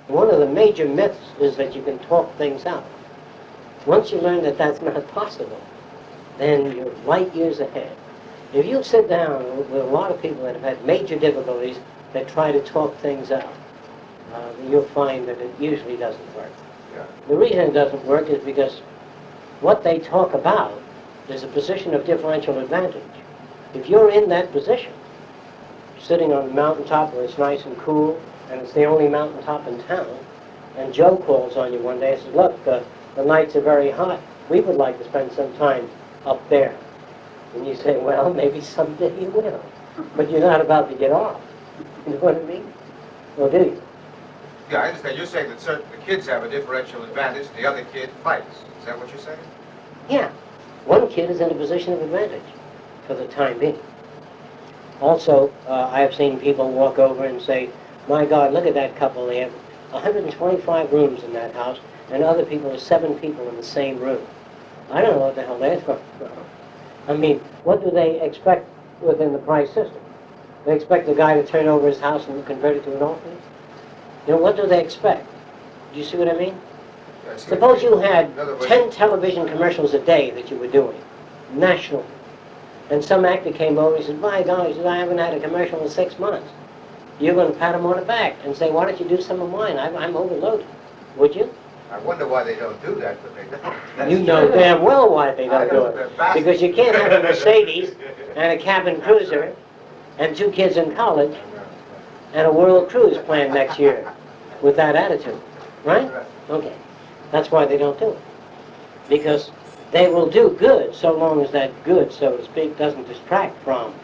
One of the major myths is that you can talk things out. Once you learn that that's not possible, then you're light years ahead. If you sit down with a lot of people that have had major difficulties that try to talk things out, you'll find that it usually doesn't work. Yeah. The reason it doesn't work is because what they talk about is a position of differential advantage. If you're in that position, sitting on the mountaintop where it's nice and cool, and it's the only mountaintop in town, and Joe calls on you one day and says, look, the nights are very hot. We would like to spend some time up there. And you say, well, maybe someday you will. But you're not about to get off. You know what I mean? Or do you? Yeah, I understand. You're saying that the kids have a differential advantage and the other kid fights. Is that what you're saying? Yeah. One kid is in a position of advantage for the time being. Also, I have seen people walk over and say, my God, look at that couple. They have 125 rooms in that house, and other people are 7 people in the same room. I don't know what the hell they're talking about. I mean, what do they expect within the price system? They expect the guy to turn over his house and convert it to an orphanage? You know, what do they expect? Do you see what I mean? Yeah, I see. Suppose you had In other words, 10 television commercials a day that you were doing, national, and some actor came over and said, my God, he said, I haven't had a commercial in 6 months. You're going to pat him on the back and say, why don't you do some of mine? I'm overloaded. Would you? I wonder why they don't do that, but they don't. That's You know true. damn well why they I don't do know, it. they're bastards. Because you can't have a Mercedes and a cabin cruiser and 2 kids in college and a world cruise planned next year with that attitude. Right? Okay. That's why they don't do it. Because they will do good so long as that good, so to speak, doesn't distract from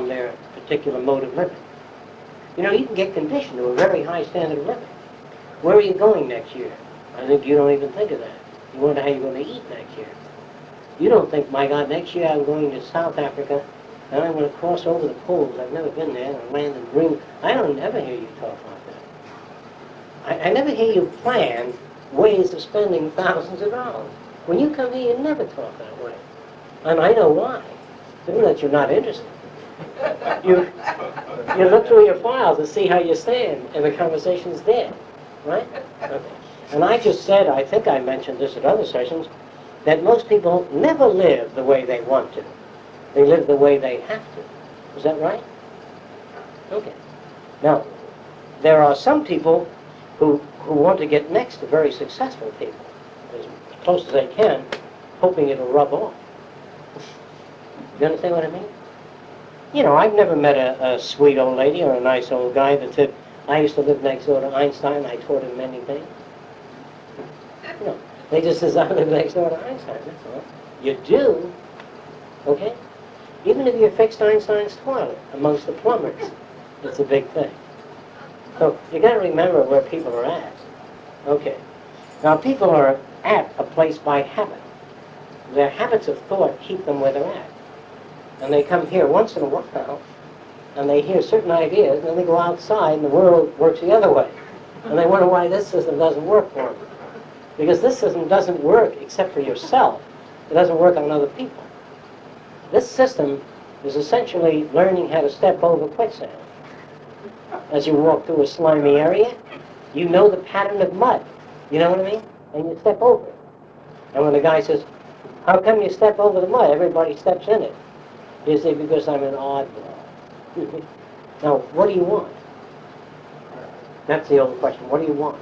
their particular mode of living. You know, you can get conditioned to a very high standard of living. Where are you going next year? I think you don't even think of that. You wonder how you're going to eat next year. You don't think, my God, next year I'm going to South Africa and I'm going to cross over the poles. I've never been there and land in green. I don't ever hear you talk like that. I never hear you plan ways of spending thousands of dollars. When you come here, you never talk that way. And I know why. It's not that you're not interested. You look through your files to see how you stand, and the conversation's dead, right? Okay. And I just said, I think I mentioned this at other sessions, that most people never live the way they want to. They live the way they have to. Is that right? Okay. Now, there are some people who want to get next to very successful people, as close as they can, hoping it'll rub off. You understand what I mean? You know, I've never met a sweet old lady or a nice old guy that said, I used to live next door to Einstein, I taught him many things. You know, they just says, I live next door to Einstein, that's all. You do, okay? Even if you fixed Einstein's toilet amongst the plumbers, it's a big thing. So you got to remember where people are at. Okay. Now people are at a place by habit. Their habits of thought keep them where they're at. And they come here once in a while, and they hear certain ideas, and then they go outside, and the world works the other way. And they wonder why this system doesn't work for them. Because this system doesn't work except for yourself. It doesn't work on other people. This system is essentially learning how to step over quicksand. As you walk through a slimy area, you know the pattern of mud. You know what I mean? And you step over it. And when the guy says, how come you step over the mud? Everybody steps in it. You say, because I'm an oddball. Now, what do you want? That's the old question. What do you want?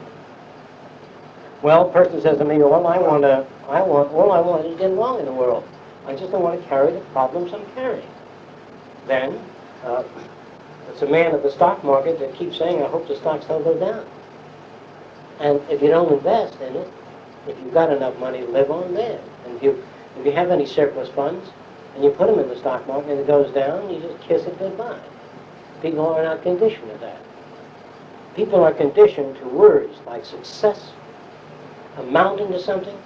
Well, a person says to me, all I want is to get along in the world. I just don't want to carry the problems I'm carrying. Then, it's a man of the stock market that keeps saying, I hope the stocks don't go down. And if you don't invest in it, if you've got enough money to live on, then. And if you have any surplus funds, and you put them in the stock market and it goes down, you just kiss it goodbye. People are not conditioned to that. People are conditioned to words like success, amounting to something.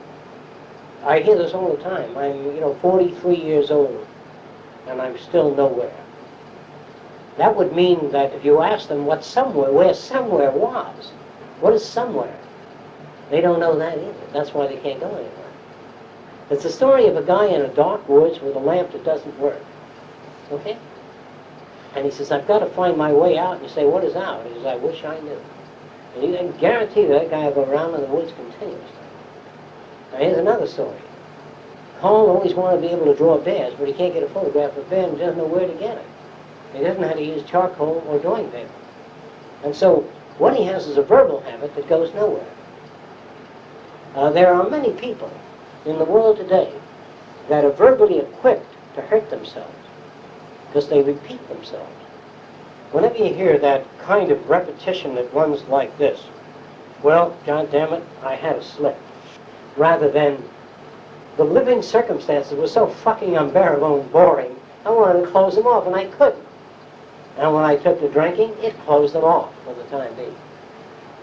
I hear this all the time. I'm, 43 years old, and I'm still nowhere. That would mean that if you ask them where somewhere was, what is somewhere? They don't know that either. That's why they can't go anywhere. It's the story of a guy in a dark woods with a lamp that doesn't work. And he says, I've got to find my way out. And you say, what is out? He says, I wish I knew. And you can guarantee that guy will go around in the woods continuously. Now here's another story. Hall always wanted to be able to draw bears, but he can't get a photograph of a bear and he doesn't know where to get it. He doesn't know how to use charcoal or drawing paper. And so what he has is a verbal habit that goes nowhere. There are many people in the world today that are verbally equipped to hurt themselves because they repeat themselves. Whenever you hear that kind of repetition that runs like this, well, God damn it, I had a slip, rather than the living circumstances were so fucking unbearable and boring, I wanted to close them off, and I couldn't. And when I took to drinking, it closed them off for the time being.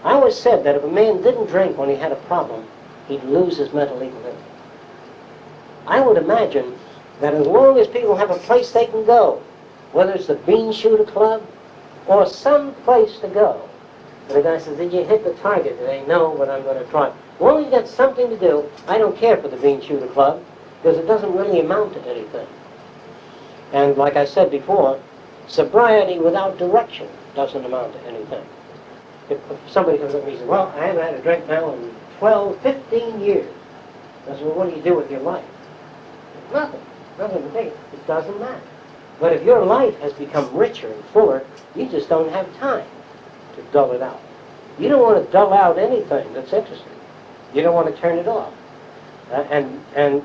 I always said that if a man didn't drink when he had a problem, he'd lose his mental equilibrium. I would imagine that as long as people have a place they can go, whether it's the Bean Shooter Club or some place to go, and the guy says, did you hit the target today? No, but I'm going to try. As long as you got something to do, I don't care for the Bean Shooter Club, because it doesn't really amount to anything. And like I said before, sobriety without direction doesn't amount to anything. If somebody comes up to me and says, well, I haven't had a drink now in 12, 15 years. I said, well, what do you do with your life? Nothing. Nothing to take. It doesn't matter. But if your life has become richer and fuller, you just don't have time to dull it out. You don't want to dull out anything that's interesting. You don't want to turn it off. And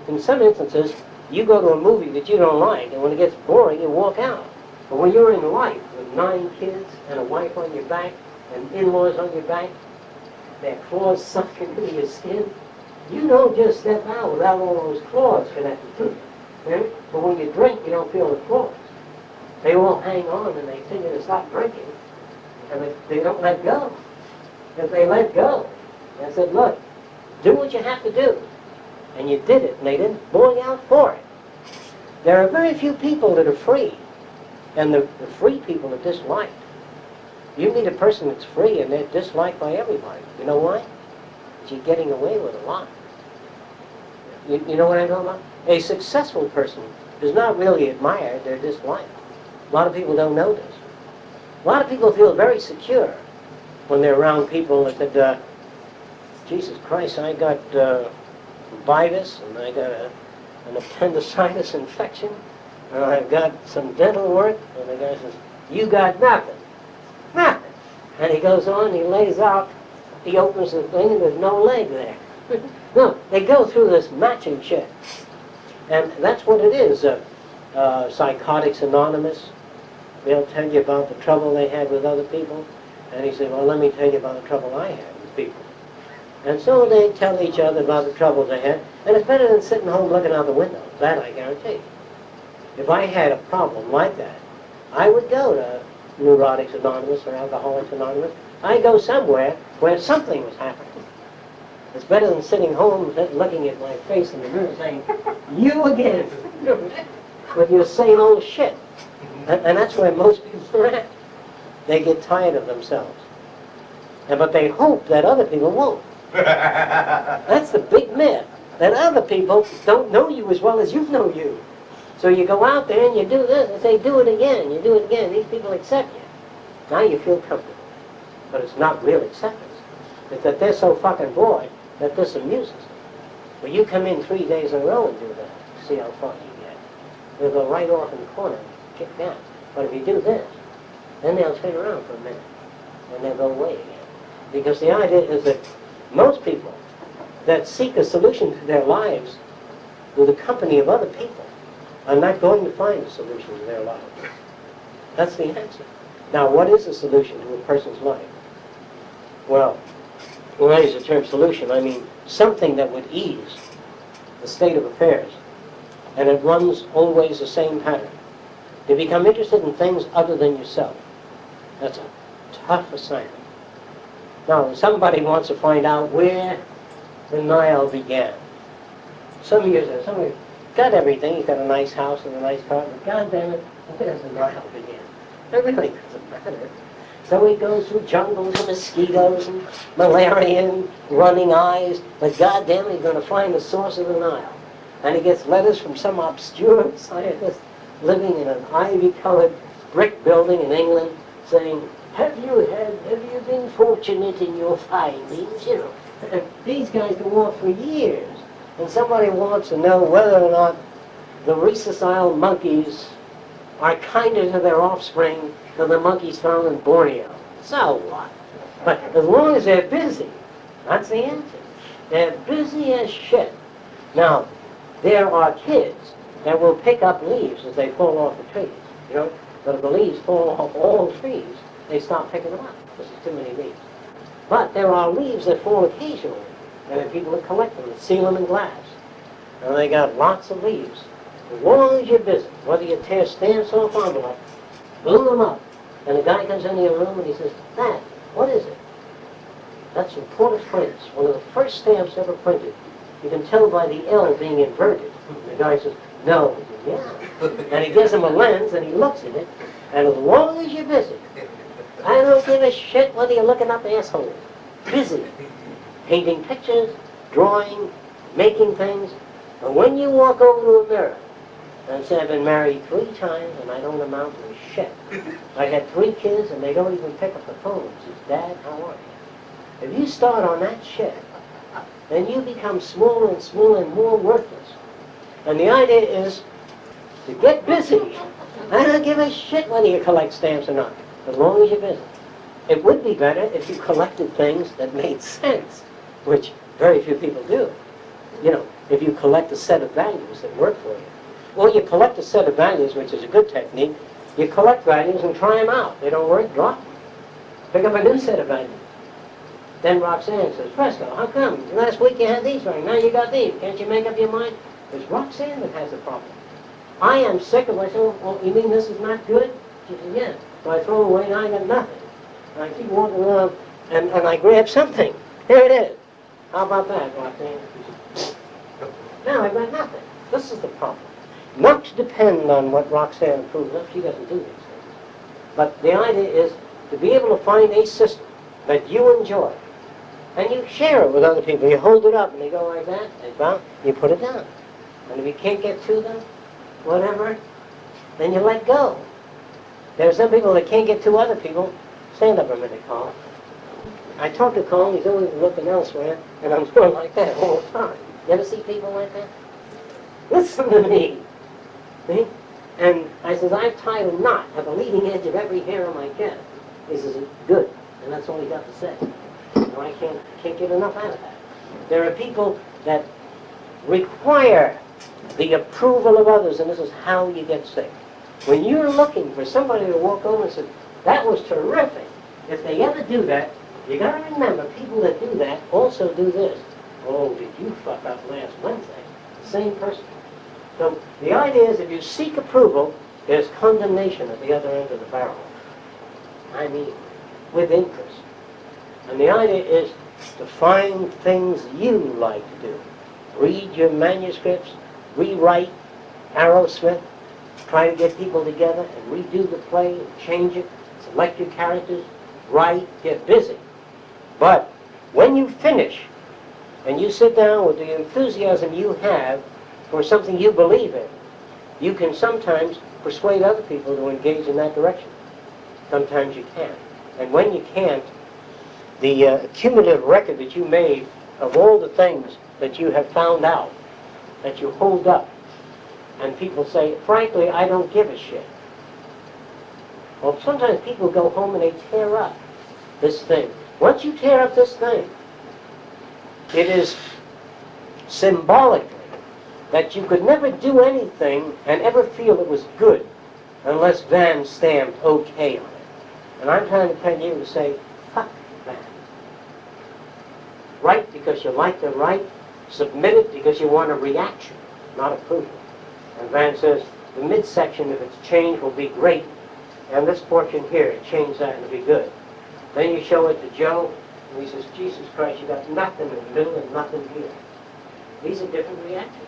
in some instances, you go to a movie that you don't like, and when it gets boring, you walk out. But when you're in life with 9 kids and a wife on your back and in-laws on your back, their claws sunk into your skin, you don't just step out without all those claws connected to you. Okay? But when you drink, you don't feel the claws. They all hang on and they think to stop drinking, and they don't let go. If they let go, they said, look, do what you have to do. And you did it, and they didn't bore you out for it. There are very few people that are free, and the free people are disliked. You meet a person that's free, and they're disliked by everybody. You know why? Because you're getting away with a lot. You know what I'm talking about? A successful person is not really admired, they're disliked. A lot of people don't know this. A lot of people feel very secure when they're around people that said, Jesus Christ, I got vitis, and I got an appendicitis infection, and I've got some dental work, and the guy says, you got nothing. Nothing. And he goes on, he lays out, he opens the thing, and there's no leg there. No, they go through this matching shit. And that's what it is. Psychotics Anonymous, they'll tell you about the trouble they had with other people, and he said, well, let me tell you about the trouble I had with people. And so they tell each other about the troubles they had, and it's better than sitting home looking out the window. That I guarantee. If I had a problem like that, I would go to Neurotics Anonymous or Alcoholics Anonymous. I'd go somewhere where something was happening. It's better than sitting home looking at my face in the mirror saying, you again, with your same old shit. And that's where most people are at. They get tired of themselves. But they hope that other people won't. That's the big myth, that other people don't know you as well as you know you. So you go out there and you do this, and say, do it again, you do it again. These people accept you. Now you feel comfortable. But it's not real acceptance. It's that they're so fucking bored that this amuses them. But you come in 3 days in a row and do that, see how far you get. They'll go right off in the corner and kick down. But if you do this, then they'll turn around for a minute, and they'll go away again. Because the idea is that most people that seek a solution to their lives with the company of other people are not going to find a solution to their lives. That's the answer. Now, what is a solution to a person's life? Well, when I use the term solution, I mean something that would ease the state of affairs. And it runs always the same pattern. To become interested in things other than yourself. That's a tough assignment. Now, somebody wants to find out where the Nile began. Some years ago, somebody got everything. He's got a nice house and a nice car, but God damn it, where's the Nile began? It really doesn't matter. So he goes through jungles and mosquitoes and malaria and running eyes, but God damn it, he's going to find the source of the Nile. And he gets letters from some obscure scientist living in an ivy-colored brick building in England saying, have you been fortunate in your findings? You know, these guys go on for years. And somebody wants to know whether or not the rhesusile monkeys are kinder to their offspring than the monkeys found in Borneo. So what? But as long as they're busy, that's the answer. They're busy as shit. Now, there are kids that will pick up leaves as they fall off the trees. You know, but if the leaves fall off all trees, they stop picking them up. Because there's too many leaves. But there are leaves that fall occasionally, and there are people that collect them and seal them in glass. And they got lots of leaves. As long as you're busy, whether you tear stamps off envelopes, boom them up, and the guy comes into your room and he says, "Dad, what is it?" That's from Port-au-Prince, one of the first stamps ever printed. You can tell by the L being inverted. The guy says, "No." He says, "Yeah." And he gives him a lens and he looks at it, and as long as you're busy, I don't give a shit whether you're looking up assholes. Busy. Painting pictures, drawing, making things. But when you walk over to a mirror and say, "I've been married 3 times and I don't amount to shit. I got 3 kids and they don't even pick up the phone and says, 'Dad, how are you?' If you start on that shit, then you become smaller and smaller and more worthless. And the idea is to get busy. I don't give a shit whether you collect stamps or not, as long as you're busy. It would be better if you collected things that made sense, which very few people do. You know, if you collect a set of values that work for you. Well, you collect a set of values, which is a good technique. You collect values and try them out. They don't work, drop them. Pick up a new set of values. Then Roxanne says, "Fresco, how come? Last week you had these right, now you got these. Can't you make up your mind?" It's Roxanne that has the problem. I am sick of, I say, "Well, you mean this is not good?" She says, "Yeah." So I throw it away and I got nothing. And I keep walking around and I grab something. Here it is. How about that, Roxanne? No, I got nothing. This is the problem. Much depend on what Roxanne approves of. She doesn't do these things. But the idea is to be able to find a system that you enjoy. And you share it with other people. You hold it up and they go like that. They bounce. You put it down. And if you can't get to them, whatever, then you let go. There are some people that can't get to other people. Stand up a minute, Carl. I talk to Carl. He's always looking elsewhere. And I'm going like that all the time. You ever see people like that? Listen to me. See? And I says, "I've tied a knot at the leading edge of every hair on my chest." He says, "Good." And that's all he got to say. And I can't get enough out of that. There are people that require the approval of others, and this is how you get sick. When you're looking for somebody to walk over and say, "That was terrific," if they ever do that, you got to remember, people that do that also do this. "Oh, did you fuck up last Wednesday?" Same person. So the idea is if you seek approval, there's condemnation at the other end of the barrel. I mean, with interest. And the idea is to find things you like to do. Read your manuscripts, rewrite Arrowsmith, try to get people together and redo the play and change it, select your characters, write, get busy. But when you finish and you sit down with the enthusiasm you have for something you believe in, you can sometimes persuade other people to engage in that direction. Sometimes you can't. And when you can't, the cumulative record that you made of all the things that you have found out, that you hold up, and people say, "Frankly, I don't give a shit." Well, sometimes people go home and they tear up this thing. Once you tear up this thing, it is symbolically that you could never do anything and ever feel it was good unless Van stamped okay on it. And I'm trying to tell you to say, fuck Van. Write because you like to write. Submit it because you want a reaction, not approval. And Van says, the midsection, if it's changed, will be great. And this portion here, change that and it'll be good. Then you show it to Joe, and he says, "Jesus Christ, you got nothing in the middle and nothing here." These are different reactions.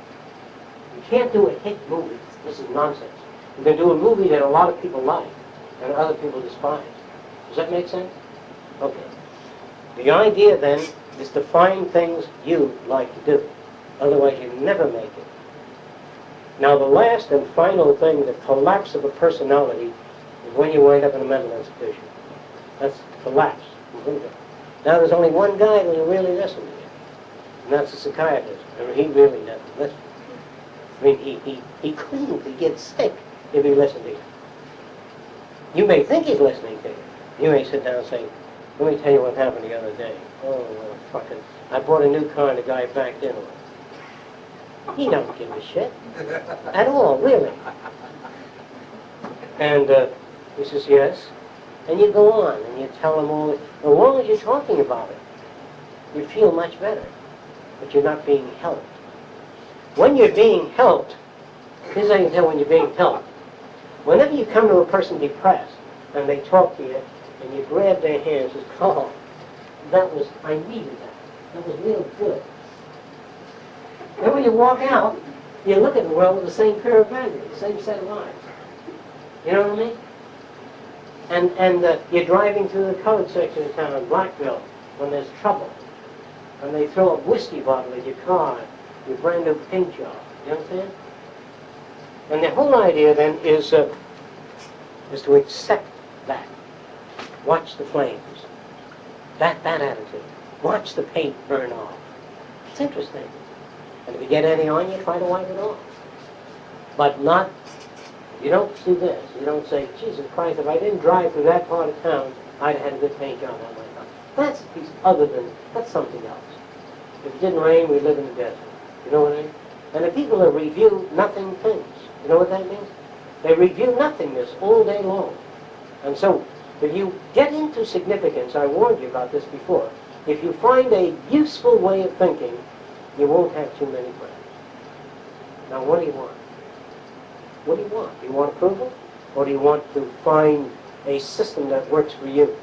You can't do a hit movie. This is nonsense. You can do a movie that a lot of people like and other people despise. Does that make sense? Okay. The idea then is to find things you like to do. Otherwise you never make it. Now the last and final thing, the collapse of a personality, is when you wind up in a mental institution. That's collapse. Now there's only one guy who really listens to you, and that's a psychiatrist. I mean, he really doesn't listen. I mean, he couldn't get sick if he listened to you. You may think he's listening to you. You may sit down and say, let me tell you what happened the other day. Oh, well, fucking, I bought a new car and the guy backed into it. He don't give a shit. At all, really. And he says, yes. And you go on and you tell him all, as long as you're talking about it, you feel much better. But you're not being helped. When you're being helped, here's how you can tell when you're being helped. Whenever you come to a person depressed and they talk to you and you grab their hands and say, oh, I needed that. That was real good. Then when you walk out, you look at the world with the same pair of values, the same set of eyes. You know what I mean? And you're driving through the colored section of town in Blackville when there's trouble. And they throw a whiskey bottle at your car, your brand new paint job. You understand? And the whole idea then is to accept that. Watch the flames. That attitude. Watch the paint burn off. It's interesting. And if you get any on you, try to wipe it off. But not, you don't do this. You don't say, Jesus Christ, if I didn't drive through that part of town, I'd have had a good paint job on my car. That's a piece other than, that's something else. If it didn't rain, we'd live in the desert. You know what I mean? And the people that review nothing things, you know what that means? They review nothingness all day long. And so, if you get into significance, I warned you about this before, if you find a useful way of thinking, you won't have too many friends. Now, what do you want? What do you want? Do you want approval? Or do you want to find a system that works for you?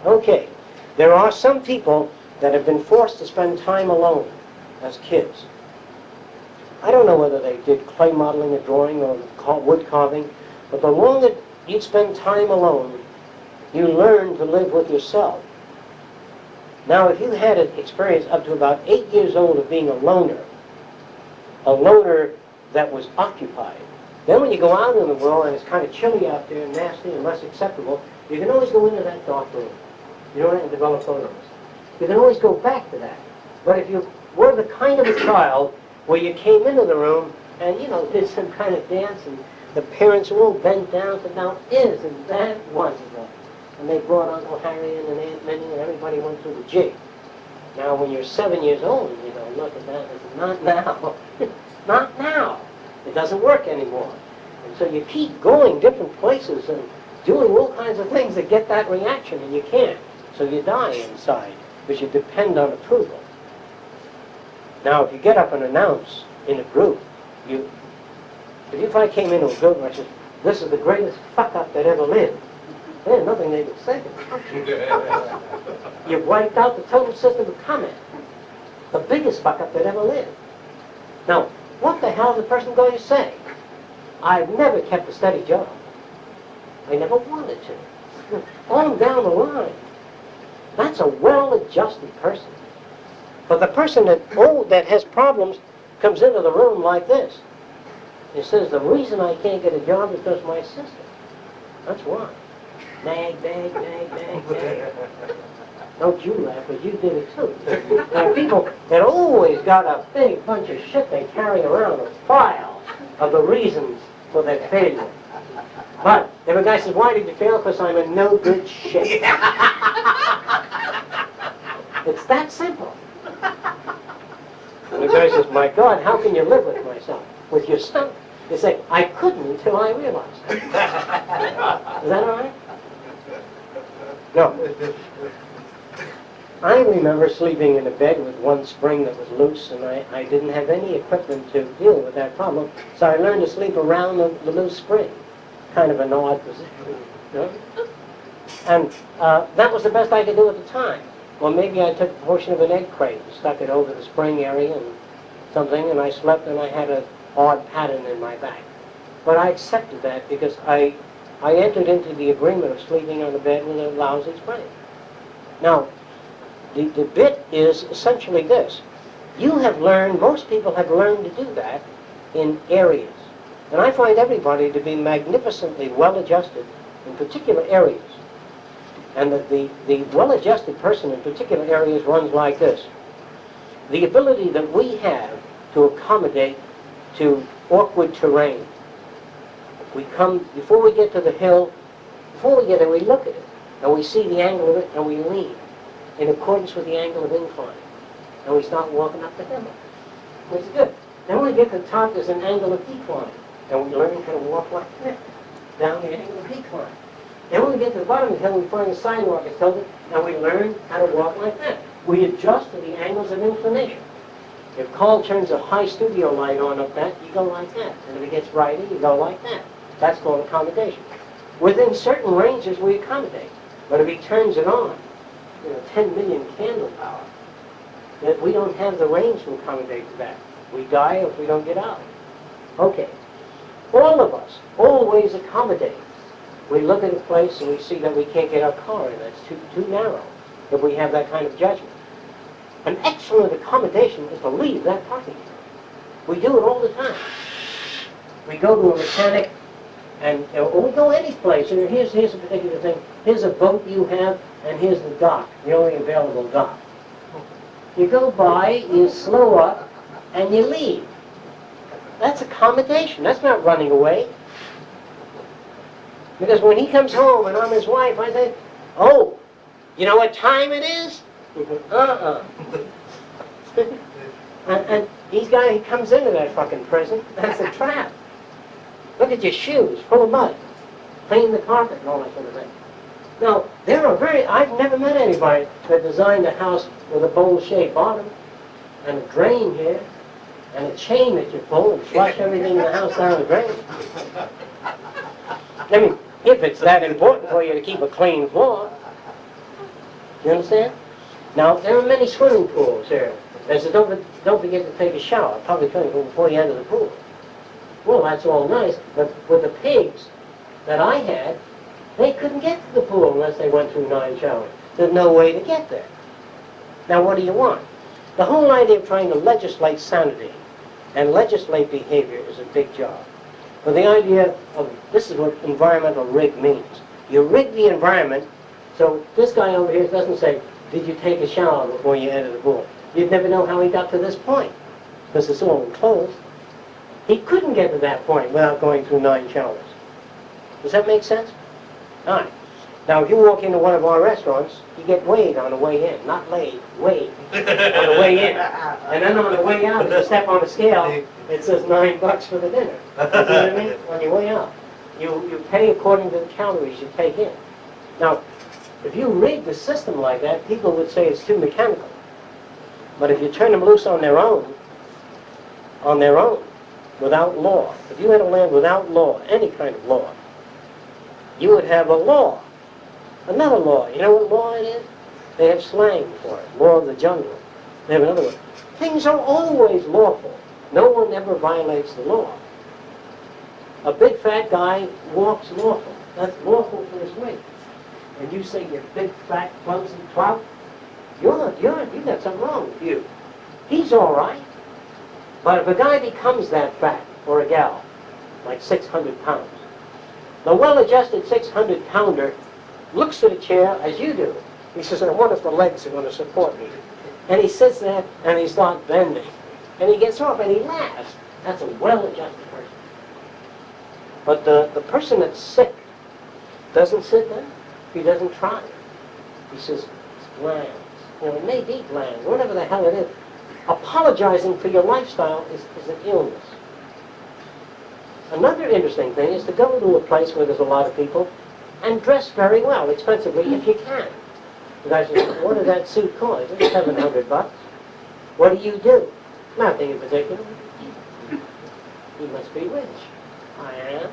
Okay, there are some people that have been forced to spend time alone as kids. I don't know whether they did clay modeling or drawing or wood carving, but the longer you spend time alone, you learn to live with yourself. Now, if you had an experience up to about 8 years old of being a loner that was occupied, then when you go out in the world and it's kind of chilly out there and nasty and less acceptable, you can always go into that dark room. You know, and develop photos. You can always go back to that. But if you were the kind of a child where you came into the room and, you know, did some kind of dance and the parents were all bent down to now isn't that wonderful? And they brought Uncle Harry in and Aunt Minnie and everybody went through the jig. Now when you're 7 years old, you know, look at that, it's not now. Not now. It doesn't work anymore. And so you keep going different places and doing all kinds of things to get that reaction and you can't. So you die inside because you depend on approval. Now if you get up and announce in a group, if I came into a group and I said, this is the greatest fuck-up that ever lived, there's nothing they could say. You've wiped out the total system of comment. The biggest fuck-up that ever lived. Now, what the hell is the person going to say? I've never kept a steady job. I never wanted to. On down the line. That's a well-adjusted person. But the person that has problems comes into the room like this. He says, the reason I can't get a job is because of my sister. That's why. Nag, nag, nag, nag, nag. Don't you laugh, because you did it too. There are people that always got a big bunch of shit they carry around, a file of the reasons for their failure. But if a guy says, why did you fail? Because I'm in no good shape. It's that simple. And the guy says, my God, how can you live with myself? With yourself? You say, I couldn't until I realized it. Is that all right? No. I remember sleeping in a bed with one spring that was loose, and I didn't have any equipment to deal with that problem, so I learned to sleep around the loose spring. Kind of an odd position, you know? And that was the best I could do at the time. Or maybe I took a portion of an egg crate and stuck it over the spring area and something, and I slept and I had an odd pattern in my back. But I accepted that because I entered into the agreement of sleeping on the bed with a lousy spring. Now, the bit is essentially this. You have learned, most people have learned to do that in areas. And I find everybody to be magnificently well-adjusted in particular areas. And the well-adjusted person in particular areas runs like this. The ability that we have to accommodate to awkward terrain. We come, before we get to the hill, before we get there, we look at it, and we see the angle of it, and we lean in accordance with the angle of incline. And we start walking up the hill. It's good. Then when we get to the top, there's an angle of decline, and we learn how to walk like that, down the angle of decline. Then when we get to the bottom of the hill, we find the sidewalk is tilted, and we learn how to walk like that. We adjust to the angles of inclination. If Carl turns a high studio light on up that, you go like that. And if it gets brighter, you go like that. That's called accommodation. Within certain ranges, we accommodate. But if he turns it on, 10 million candle power, that we don't have the range to accommodate to that. We die if we don't get out. Okay. All of us always accommodate. We look at a place and we see that we can't get our car in. That's too narrow if we have that kind of judgment. An excellent accommodation is to leave that parking lot. We do it all the time. We go to a mechanic, and or we go any place, and here's a particular thing. Here's a boat you have, and here's the dock, the only available dock. You go by, you slow up, and you leave. That's accommodation. That's not running away. Because when he comes home and I'm his wife, I say, oh, you know what time it is? He goes, and he comes into that fucking prison. That's a trap. Look at your shoes, full of mud. Clean the carpet and all that sort of thing. Now, I've never met anybody that designed a house with a bowl-shaped bottom and a drain here and a chain that you pull and flush everything in the house down the drain. I mean, if it's that important for you to keep a clean floor. You understand? Now, there are many swimming pools here. There's a don't forget to take a shower, public swimming pool, before you enter the pool. Well, that's all nice, but with the pigs that I had, they couldn't get to the pool unless they went through 9 showers. There's no way to get there. Now, what do you want? The whole idea of trying to legislate sanity and legislate behavior is a big job. But the idea of, this is what environmental rig means. You rig the environment, so this guy over here doesn't say, did you take a shower before you enter the pool? You'd never know how he got to this point, because it's all enclosed. He couldn't get to that point without going through 9 showers. Does that make sense? All right. Now, if you walk into one of our restaurants, you get weighed on the way in. Not laid, weighed on the way in. And then on the way out, if you step on the scale, it says $9 for the dinner. You know what I mean? On your way out. You pay according to the calories you take in. Now, if you rig the system like that, people would say it's too mechanical. But if you turn them loose on their own, without law, if you had a land without law, any kind of law, you would have a law. Another law. You know what law it is? They have slang for it. Law of the jungle. They have another one. Things are always lawful. No one ever violates the law. A big fat guy walks lawful. That's lawful for his weight. And you say you're big, fat, clumsy twat, you got something wrong with you. He's all right. But if a guy becomes that fat, or a gal, like 600 pounds, the well-adjusted 600-pounder looks at a chair as you do. He says, I wonder if the legs are going to support me. And he sits there, and he starts bending. And he gets off, and he laughs. That's a well-adjusted person. But the person that's sick doesn't sit there. He doesn't try. He says, it's glands. It may be glands, whatever the hell it is. Apologizing for your lifestyle is an illness. Another interesting thing is to go to a place where there's a lot of people and dress very well, expensively, if you can. The guy says, what does that suit cost? It's $700. What do? Nothing in particular. You must be rich. I am.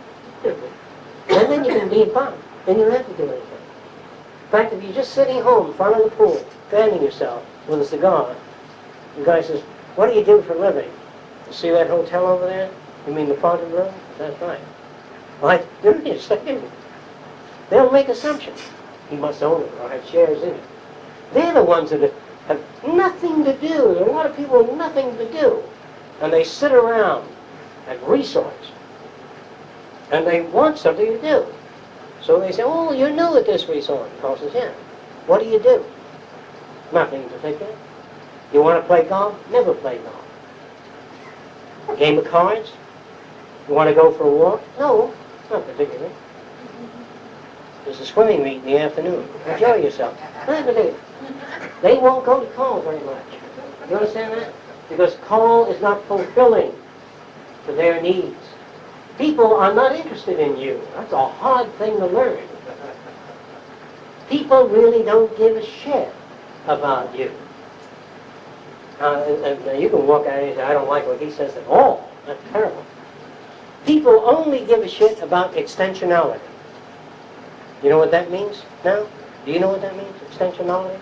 And then you can be a bum. Then you don't have to do anything. In fact, if you're just sitting home in front of the pool, fanning yourself with a cigar, the guy says, what do you do for a living? You see that hotel over there? You mean the Fontainebleau? That's right. Why, they're here saying. They'll make assumptions. He must own it or have shares in it. They're the ones that have nothing to do. There are a lot of people with nothing to do. And they sit around at resorts. And they want something to do. So they say, oh, you're new at this resort. Paul says, yeah. What do you do? Nothing in particular. You want to play golf? Never play golf. Game of cards? You want to go for a walk? No, not particularly. There's a swimming meet in the afternoon. Enjoy yourself. Not particularly. They won't go to call very much. You understand that? Because call is not fulfilling to their needs. People are not interested in you. That's a hard thing to learn. People really don't give a shit about you. And you can walk out and say, I don't like what he says at all. That's terrible. People only give a shit about extensionality. You know what that means now? Do you know what that means, extensionality?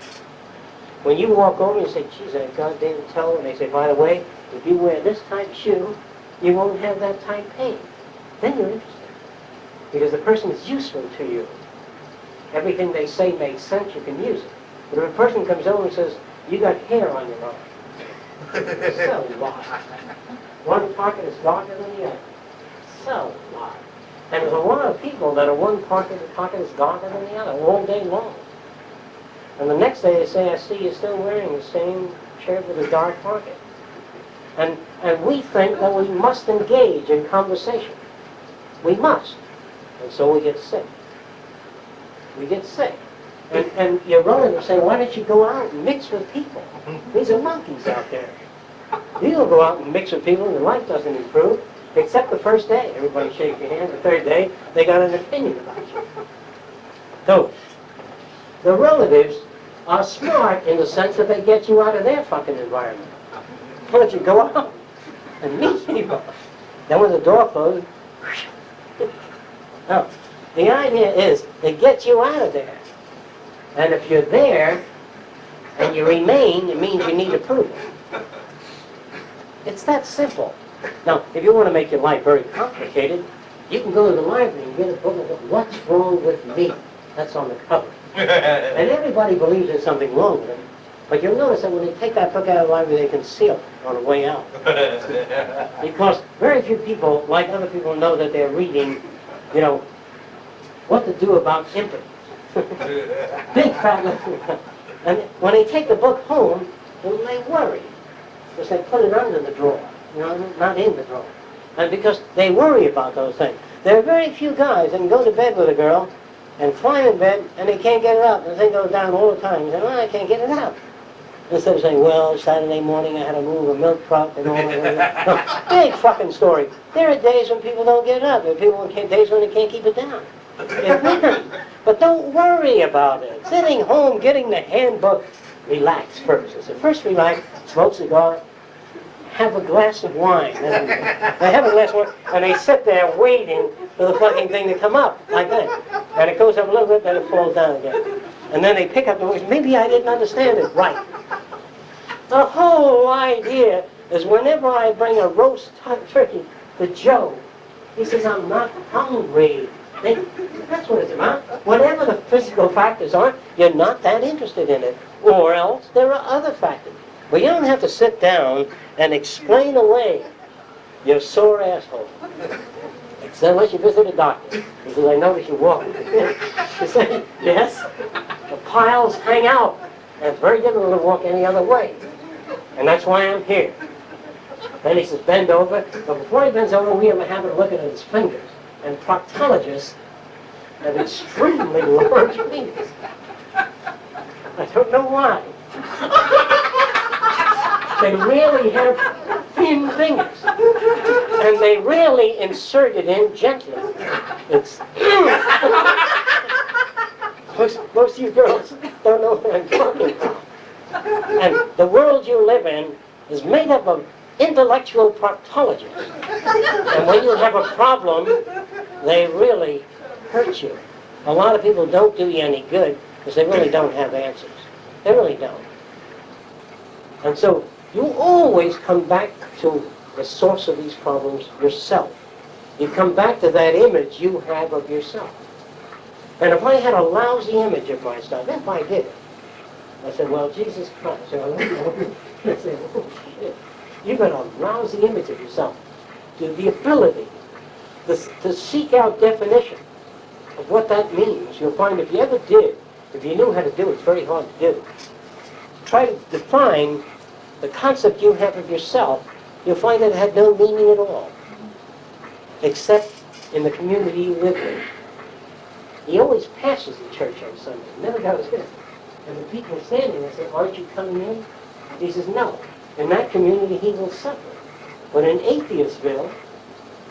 When you walk over and you say, geez, that goddamn toe, and they say, by the way, if you wear this type shoe, you won't have that type pain. Then you're interested. Because the person is useful to you. Everything they say makes sense, you can use it. But if a person comes over and says, you got hair on your arm, so what? One pocket is darker than the other. So what? And there's a lot of people that are one pocket is darker than the other all day long. And the next day they say, I see you still wearing the same shirt with a dark pocket. And we think that we must engage in conversation. We must. And so we get sick. We get sick. And your relatives say, why don't you go out and mix with people? These are monkeys out there. You don't go out and mix with people and your life doesn't improve. Except the first day. Everybody shakes your hand. The third day, they got an opinion about you. So, the relatives are smart in the sense that they get you out of their fucking environment. Why don't you go out and meet people? Then when the door closes, no. The idea is they get you out of there. And if you're there and you remain, it means you need approval. It's that simple. Now, if you want to make your life very complicated, you can go to the library and get a book of What's Wrong with Me. That's on the cover. And everybody believes there's something wrong with them. But you'll notice that when they take that book out of the library, they conceal it on the way out. Because very few people, like other people, know that they're reading, what to do about impotence. Big fat. And when they take the book home, well, they worry. Because they put it under the drawer. Not in the drawer. And because they worry about those things. There are very few guys that can go to bed with a girl and climb in bed and they can't get it up. And the thing goes down all the time. You say, well, I can't get it up. Instead of saying, well, Saturday morning I had to move a milk truck and all that. No, big fucking story. There are days when people don't get it up. There are days when they can't keep it down. But don't worry about it. Sitting home, getting the handbook, relax first. So first relax, smoke a cigar, have a glass of wine. And they have a glass of wine, and they sit there waiting for the fucking thing to come up, like that. And it goes up a little bit, then it falls down again. And then they pick up the words, maybe I didn't understand it right. The whole idea is whenever I bring a roast turkey to Joe, he says, I'm not hungry. That's what it's about. Whatever the physical factors are, you're not that interested in it. Or else there are other factors. But you don't have to sit down and explain away your sore asshole. Except unless you visit a doctor. Because I notice you walk. You say, yes, the piles hang out. And it's very difficult to walk any other way. And that's why I'm here. Then he says, bend over. But before he bends over, we have a habit of looking at his fingers. And proctologists have extremely large fingers. I don't know why. They really have thin fingers. And they really insert it in gently. It's... most of you girls don't know what I'm talking about. And the world you live in is made up of intellectual proctologists. And when you have a problem, they really hurt you. A lot of people don't do you any good because they really don't have answers. They really don't. And so you always come back to the source of these problems yourself. You come back to that image you have of yourself. And if I had a lousy image of myself, if I did, I said, well, Jesus Christ. I said, oh, shit. You've got a lousy image of yourself. The ability to seek out definition of what that means, you'll find if you ever did, if you knew how to do it, it's very hard to do. Try to define the concept you have of yourself, you'll find that it had no meaning at all, except in the community you live in. He always passes the church on Sunday, never goes in. And the people standing there say, aren't you coming in? He says, no. In that community, he will suffer. But in Atheistville,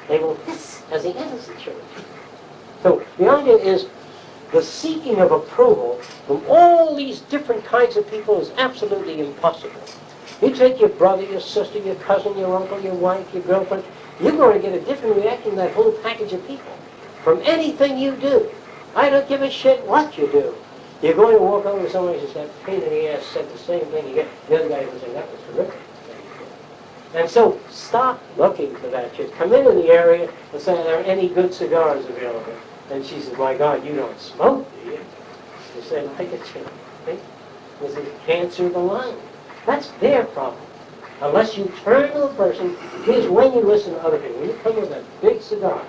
they will hiss as he enters the church. So the idea is the seeking of approval from all these different kinds of people is absolutely impossible. You take your brother, your sister, your cousin, your uncle, your wife, your girlfriend, you're going to get a different reaction than that whole package of people from anything you do. I don't give a shit what you do. You're going to walk over to someone who says, that pain in the ass said the same thing you get. The other guy will say, that was terrific. And so stop looking for that shit. Come into the area and say, are there any good cigars available? And she says, my God, you don't smoke, do you? You say, like a chip. Was it cancer of the lung? That's their problem. Unless you turn to a person, here's when you listen to other people. When you come with a big cigar,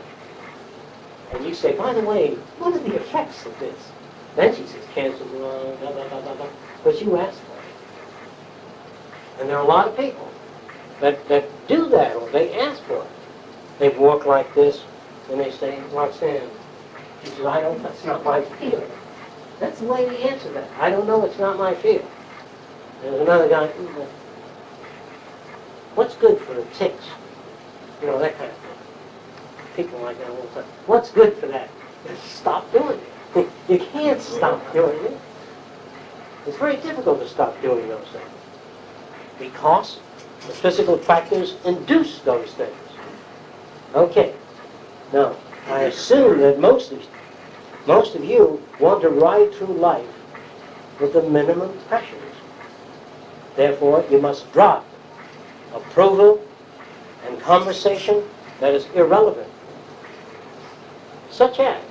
and you say, by the way, what are the effects of this? Then she says, cancer of the lung, blah, blah, blah, blah, blah. But you asked for it. And there are a lot of people that do that, or they ask for it. They walk like this, and they say, Roxanne, she says, that's not my field. That's the way we answer that. I don't know, it's not my field. There's another guy, what's good for the ticks? You know, that kind of thing. People like that all the time. What's good for that? Stop doing it. You can't stop doing it. It's very difficult to stop doing those things. Because the physical factors induce those things. Okay. Now, I assume that most of you want to ride through life with the minimum pressures. Therefore, you must drop approval and conversation that is irrelevant. Such as,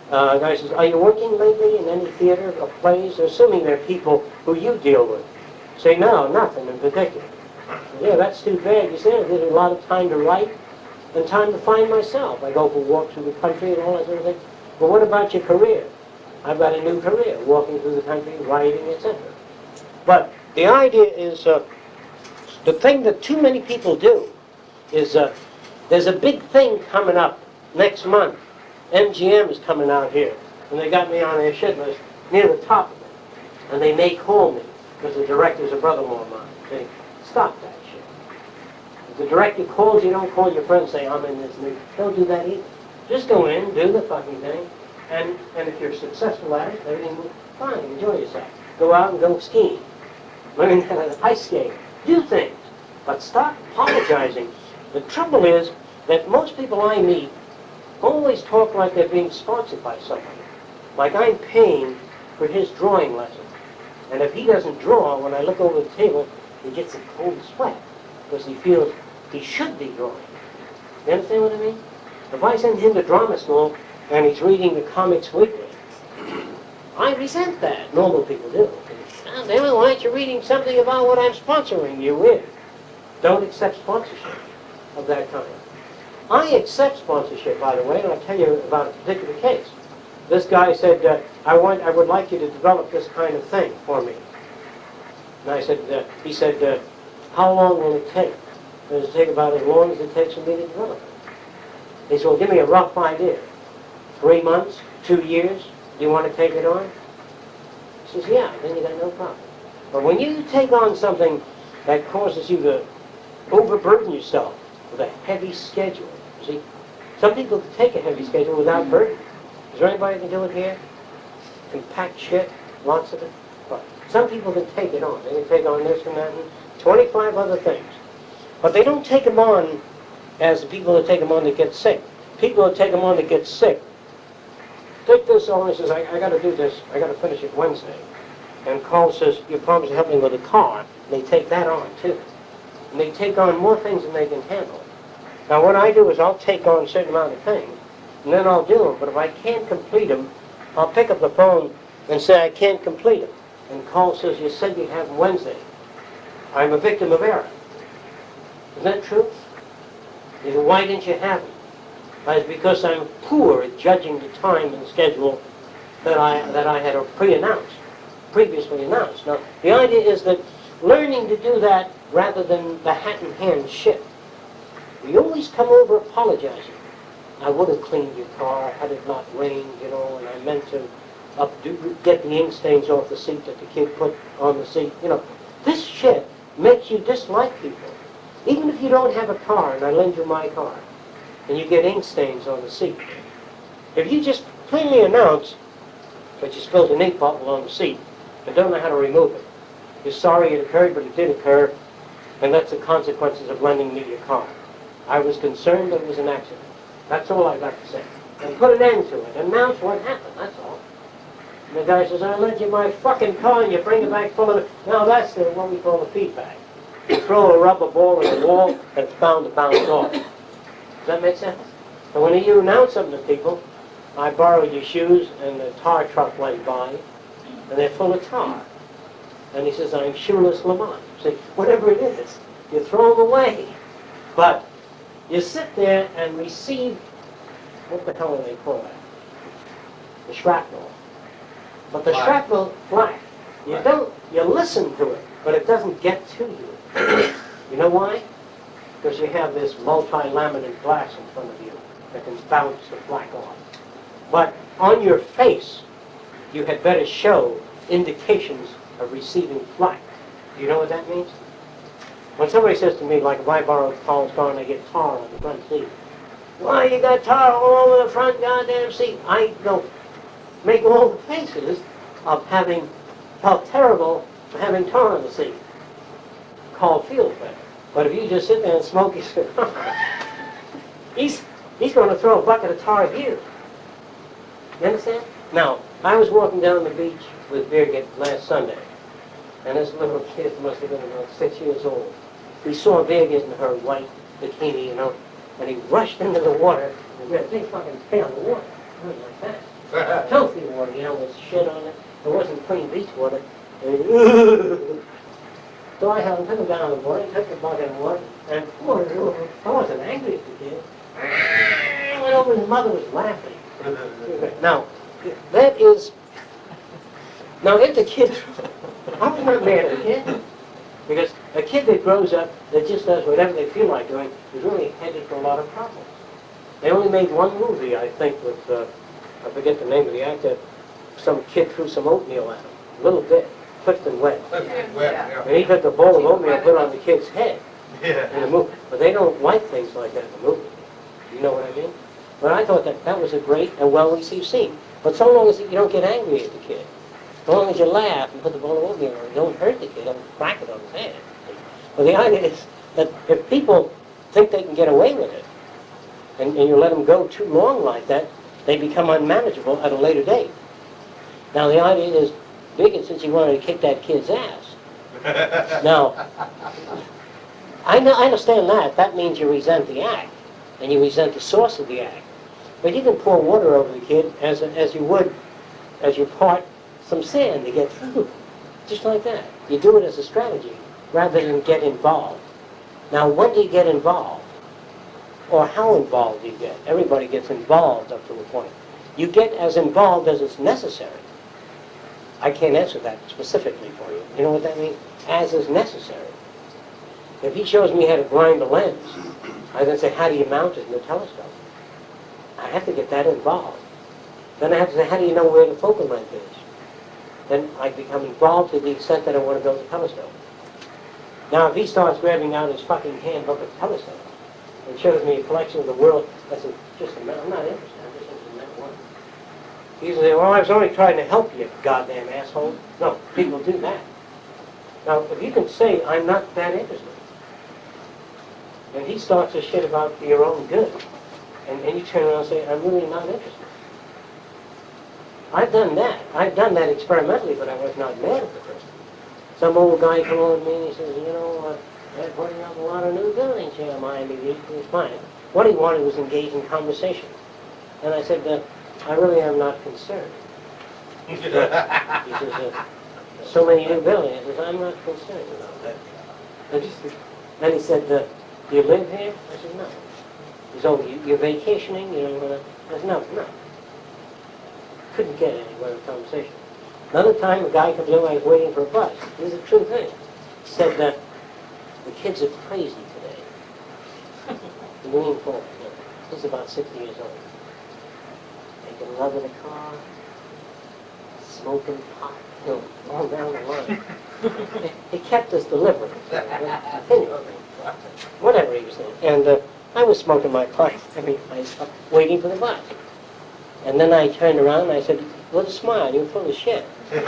guy says, are you working lately in any theater or plays? Assuming they're people who you deal with. Say, no, nothing in particular. Yeah, that's too bad. You see, I did a lot of time to write and time to find myself. I go for walks through the country and all that sort of thing. But what about your career? I've got a new career, walking through the country, writing, etc. But the idea is, the thing that too many people do is, there's a big thing coming up next month. MGM is coming out here, and they got me on their shit list near the top of it. And they may call me, because the director's a brother-in-law of mine. Say, stop that shit. If the director calls you, don't call your friend and say, I'm in this movie. Don't do that either. Just go in, do the fucking thing, and if you're successful at it, everything will be fine, enjoy yourself. Go out and go skiing. Learn how to ice skate. Do things. But stop apologizing. The trouble is that most people I meet always talk like they're being sponsored by somebody. Like I'm paying for his drawing lesson. And if he doesn't draw, when I look over the table, he gets a cold sweat because he feels he should be drawing. You understand what I mean? If I send him to drama school and he's reading the Comics Weekly, I resent that. Normal people do. Oh, damn it, why aren't you reading something about what I'm sponsoring you with? Don't accept sponsorship of that kind. I accept sponsorship, by the way, and I'll tell you about a particular case. This guy said, I would like you to develop this kind of thing for me. And I said, he said, how long will it take? Does it take about as long as it takes for me to develop it? He said, well, give me a rough idea. 3 months? 2 years? Do you want to take it on? He says, yeah, then you got no problem. But when you take on something that causes you to overburden yourself with a heavy schedule, you see, some people can take a heavy schedule without burden. Is there anybody who can do it here? Can pack shit, lots of it? But some people can take it on. They can take on this and that and 25 other things. But they don't take them on as the people that take them on that get sick. People that take them on that get sick take this on and says, I got to do this. I got to finish it Wednesday. And Carl says, you promised to help me with a car. And they take that on, too. And they take on more things than they can handle. Now, what I do is I'll take on a certain amount of things, and then I'll do them. But if I can't complete them, I'll pick up the phone and say, I can't complete them. And Carl says, you said you'd have them Wednesday. I'm a victim of error. Is that true? He said, why didn't you have them? is because I'm poor at judging the time and schedule that I had previously announced. Now, the idea is that learning to do that rather than the hat-in-hand shit. You always come over apologizing. I would have cleaned your car had it not rained, and I meant to get the ink stains off the seat that the kid put on the seat. This shit makes you dislike people. Even if you don't have a car and I lend you my car, and you get ink stains on the seat. If you just plainly announce that you spilled an ink bottle on the seat and don't know how to remove it, you're sorry it occurred, but it did occur, and that's the consequences of lending me your car. I was concerned that it was an accident. That's all I got to say. And put an end to it. Announce what happened, that's all. And the guy says, I lent you my fucking car and you bring it back full of it. Now that's what we call a feedback. You throw a rubber ball at a wall that's bound to bounce off. Does that make sense? And when you announce something to people, I borrowed your shoes and the tar truck went by and they're full of tar. And he says, I'm shoeless Lamont. See, whatever it is, you throw them away. But you sit there and receive, what the hell do they call that? The shrapnel. But the shrapnel, black. You listen to it, but it doesn't get to you. You know why? Because you have this multi-laminate glass in front of you that can bounce the flak off. But on your face, you had better show indications of receiving flak. Do you know what that means? When somebody says to me, like if I borrow Paul's car and I get tar on the front seat, why you got tar all over the front goddamn seat? I don't make all the faces of having felt terrible for having tar on the seat. Call feels better. But if you just sit there and smoke his cigar, he's going to throw a bucket of tar at you. You understand? Now, I was walking down the beach with Birgit last Sunday, and this little kid must have been about 6 years old. He saw Birgit in her white bikini, and he rushed into the water, and had a big fucking pail of water. It was like that. Filthy water, with shit on it. It wasn't clean beach water. And so I held him, took him down the water, took the bucket of water, and poured it over. I wasn't angry at the kid. I went over, and his mother was laughing. Now, that is... Now, if the kid... I was not mad at the kid. Because a kid that grows up, that just does whatever they feel like doing, is really headed for a lot of problems. They only made one movie, I think, with, I forget the name of the actor, some kid threw some oatmeal at him. A little bit. Clifton Webb. Yeah. And he took a bowl of oatmeal, put on the kid's head in the movie. But they don't like things like that in the movie. You know what I mean? But I thought that was a great and well-received scene. But so long as you don't get angry at the kid, so long as you laugh and put the bowl of oatmeal on, you don't hurt the kid, don't crack it on his head. But the idea is that if people think they can get away with it, and you let them go too long like that, they become unmanageable at a later date. Now the idea is, Biggin, since he wanted to kick that kid's ass. Now, I understand that. That means you resent the act, and you resent the source of the act. But you can pour water over the kid as you part some sand to get through. Just like that. You do it as a strategy, rather than get involved. Now, when do you get involved? Or how involved do you get? Everybody gets involved up to a point. You get as involved as it's necessary. I can't answer that specifically for you. You know what that means? As is necessary. If he shows me how to grind a lens, I then say, how do you mount it in the telescope? I have to get that involved. Then I have to say, how do you know where the focal length is? Then I become involved to the extent that I want to build a telescope. Now, if he starts grabbing out his fucking handbook of telescopes and shows me a collection of the world, I say, I'm not interested. I'm just interested in that one. He say, well, I was only trying to help you, goddamn asshole. No, people do that. Now, if you can say, I'm not that interested, and he starts to shit about your own good, and you turn around and say, I'm really not interested. I've done that. I've done that experimentally, but I was not mad at the person. Some old guy come over to me and he says, they're putting up a lot of new buildings here in Miami Beach. It's fine. What he wanted was engage in conversation. And I said, I really am not concerned. He says, so many new buildings. I said, I'm not concerned about that. And he said, do you live here? I said, no. So you're vacationing, there's no. Couldn't get anywhere in conversation. Another time, a guy comes in, I was waiting for a bus. This is a true thing. He said that the kids are crazy today. Moving forward. He's about 60 years old. Making love in a car, smoking pot, all down the line. He kept us delivering. Whatever he was doing. And I was smoking my pipe. I was waiting for the bus. And then I turned around and I said, "What a smile, you're full of shit." And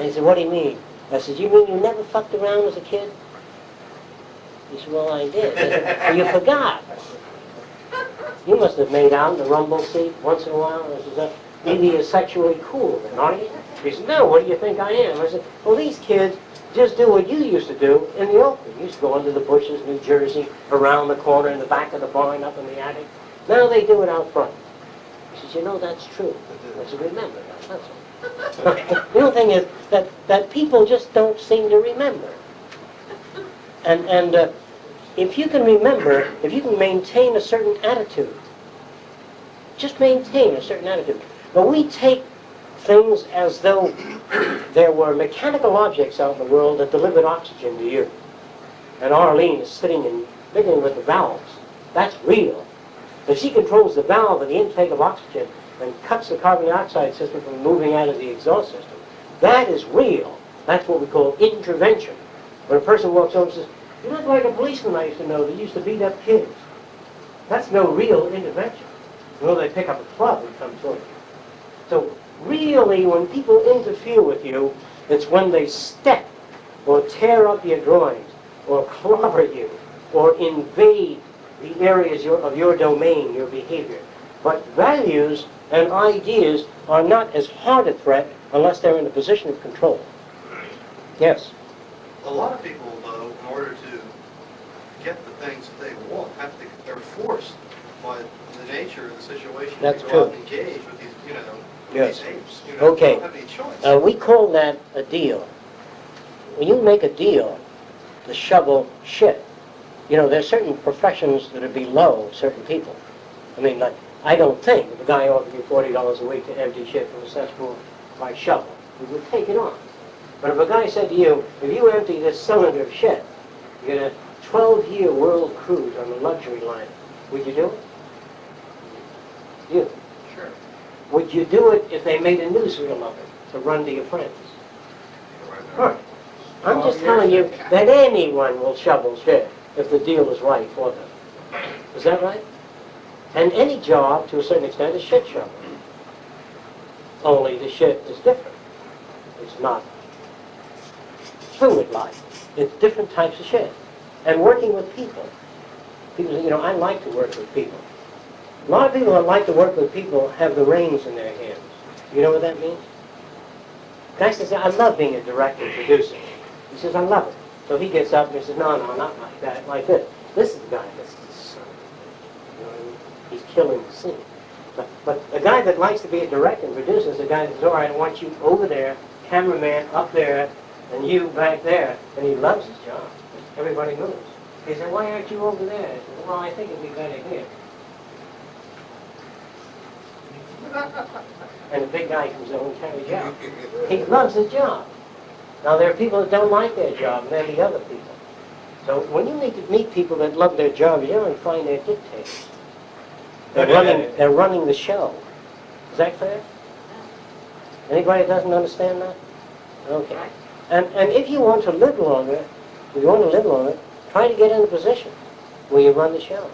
he said, "What do you mean?" I said, "You mean you never fucked around as a kid?" He said, "Well, I did." I said, "Well, you forgot. You must have made out in the rumble seat once in a while." I said, "Maybe you're sexually cool then, aren't you?" He said, "No, what do you think I am?" I said, "Well, these kids just do what you used to do in the open. You used to go under the bushes, New Jersey, around the corner, in the back of the barn, up in the attic. Now they do it out front." He says, "That's true." I said, "Remember that, that's all." The only thing is that people just don't seem to remember. And if you can remember, if you can maintain a certain attitude, just maintain a certain attitude. But we take things as though there were mechanical objects out in the world that delivered oxygen to you. And Arlene is sitting and fiddling with the valves. That's real. If she controls the valve of the intake of oxygen and cuts the carbon dioxide system from moving out of the exhaust system, that is real. That's what we call intervention. When a person walks over and says, "You look like a policeman I used to know that used to beat up kids." That's no real intervention. They pick up a club and come toward you. So really, when people interfere with you, it's when they step or tear up your drawings or clobber you or invade the areas of your domain, your behavior. But values and ideas are not as hard a threat unless they're in a position of control. Yes? A lot of people, though, in order to get the things that they want, they're forced by the nature of the situation That's to true. go out and engage with these, Yes. these apes. Okay. They don't have any choice. We call that a deal. When you make a deal to shovel shit, there are certain professions that are below certain people. I don't think if a guy offered you $40 a week to empty shit from a cesspool by shovel, you would take it on. But if a guy said to you, "If you empty this cylinder of shit, you get a 12-year world cruise on the luxury liner," would you do it? You. Sure. Would you do it if they made a newsreel of it to run to your friends? Right. I'm just telling you that anyone will shovel shit if the deal is right for them. Is that right? And any job, to a certain extent, is shit shoveling. Only the shit is different. It's not fluid like. It's different types of shit. And working with people. People say, I like to work with people. A lot of people that like to work with people have the reins in their hands. You know what that means? Guy says, "I love being a director, producer." He says, "I love it." So he gets up and he says, "No, not like that, like this. This is the guy that's the son." You know what I mean? He's killing the scene. But a guy that likes to be a director and producer is a guy that says, "All right, I want you over there, cameraman up there, and you back there." And he loves his job. Everybody moves. He said, "Why aren't you over there?" I said, "Well, I think it'd be better here." And the big guy comes over and carries out. He loves his job. Now, there are people that don't like their job, and they're the other people. So when you meet people that love their job, you don't find they're dictators. They're running the show. Is that clear? Anybody that doesn't understand that? Okay. And if you want to live longer, try to get in a position where you run the show.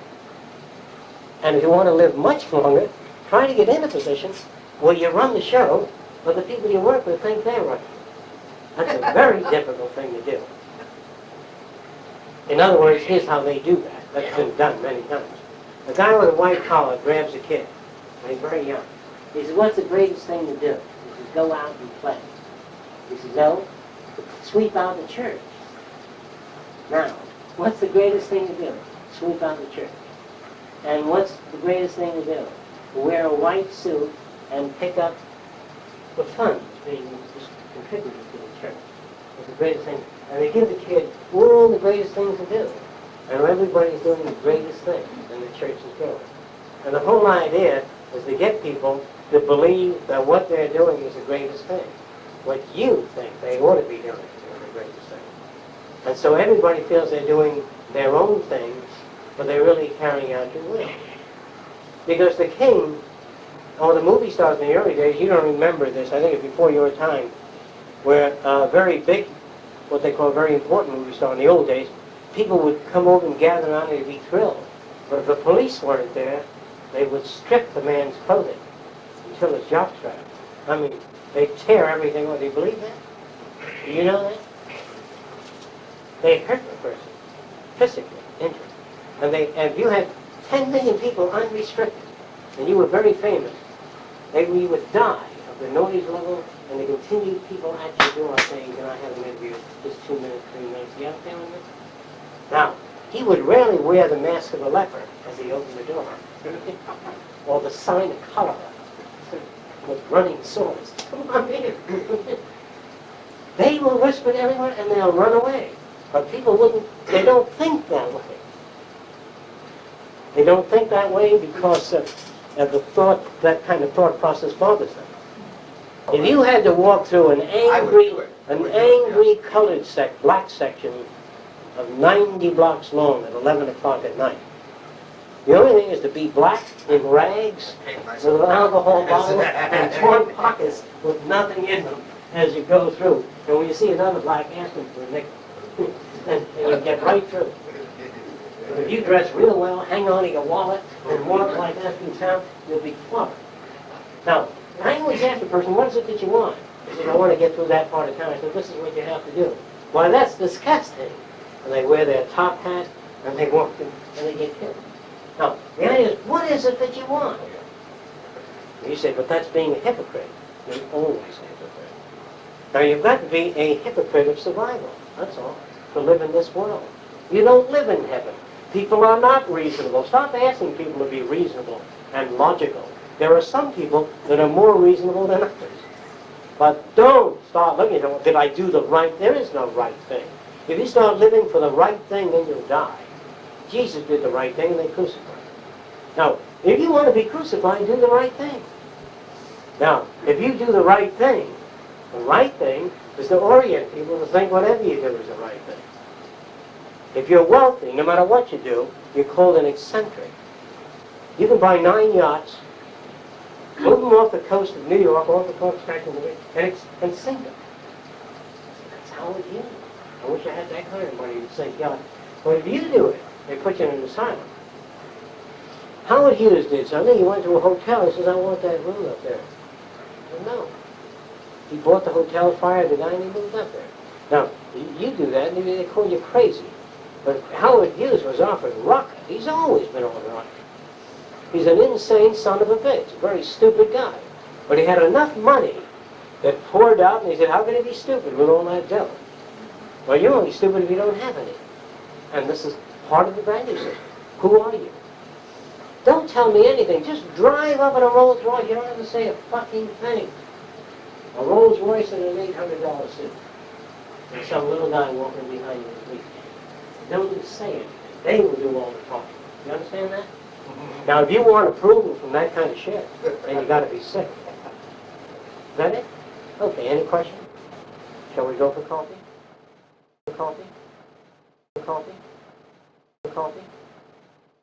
And if you want to live much longer, try to get in a position where you run the show, but the people you work with think they're running. That's a very difficult thing to do. In other words, here's how they do that. That's been done many times. A guy with a white collar grabs a kid when he's very young. He says, "What's the greatest thing to do?" He says, "Go out and play." He says, "No, sweep out the church." Now, what's the greatest thing to do? Sweep out the church. And what's the greatest thing to do? Wear a white suit and pick up the funds being contributed to the church. It's the greatest thing. And they give the kid all the greatest things to do. And everybody's doing the greatest thing, and the church is going. And the whole idea is to get people to believe that what they're doing is the greatest thing. What you think they ought to be doing is the greatest thing. And so everybody feels they're doing their own things, but they're really carrying out your will. Because the king, or the movie stars in the early days, you don't remember this, I think it's before your time, where a very big, what they call a very important movie star in the old days, people would come over and gather around and be thrilled. But if the police weren't there, they would strip the man's clothing until his jockstrap. I mean, they tear everything off. Do you believe that? Do you know that? They hurt the person, physically injured. And if you had 10 million people unrestricted, and you were very famous, you would die of the noise level and the continued people at your door saying, can I have an interview? Just 2 minutes, 3 minutes. You understand what I mean? Now, he would rarely wear the mask of a leper as he opened the door. Or the sign of cholera with running swords. Come on in. They will whisper to everyone and they'll run away. But people wouldn't, they don't think that way. They don't think that way because the thought, that kind of thought process bothers them. If you had to walk through an angry colored black section of 90 blocks long at 11 o'clock at night, the only thing is to be black in rags with an alcohol bottle and torn pockets with nothing in them as you go through. And when you see another black, ask them for a nickel. And you'll get right through. But if you dress real well, hang on to your wallet, and walk like that through town, you'll be clever. Now, I always ask the person, what is it that you want? They say, I want to get through that part of town. I said, this is what you have to do. Well, that's disgusting. And they wear their top hat, and they walk in, and they get killed. Now, the idea is, what is it that you want? And you say, but that's being a hypocrite. You're always a hypocrite. Now, you've got to be a hypocrite of survival. That's all. To live in this world. You don't live in heaven. People are not reasonable. Stop asking people to be reasonable and logical. There are some people that are more reasonable than others. But don't start looking at, did I do the right? There is no right thing. If you start living for the right thing, then you'll die. Jesus did the right thing and they crucified him. Now, if you want to be crucified, do the right thing. Now, if you do the right thing is to orient people to think whatever you do is the right thing. If you're wealthy, no matter what you do, you're called an eccentric. You can buy 9 yachts, move them off the coast of New York, off the coast of and sink them. That's how it is. I wish I had that kind of money to sink yachts. But if you do it, they put you in an asylum. Howard Hughes did something. He went to a hotel. He says, I want that room up there. I said, no. He bought the hotel, fired the guy, and he moved up there. Now, you do that, and they call you crazy. But Howard Hughes was offered rocket. He's always been on rocket. He's an insane son of a bitch, a very stupid guy. But he had enough money that poured out, and he said, how can he be stupid with all that dough? Well, you're only stupid if you don't have any. And this is part of the value system. Who are you? Don't tell me anything. Just drive up in a Rolls Royce. You don't have to say a fucking thing. A Rolls Royce and an $800 suit. And some little guy walking behind you with a briefcase. Don't say anything. They will do all the talking. You understand that? Now, if you want approval from that kind of shit, then you got to be sick. Is that it? Okay, any questions? Shall we go for coffee? Coffee? Coffee? Coffee?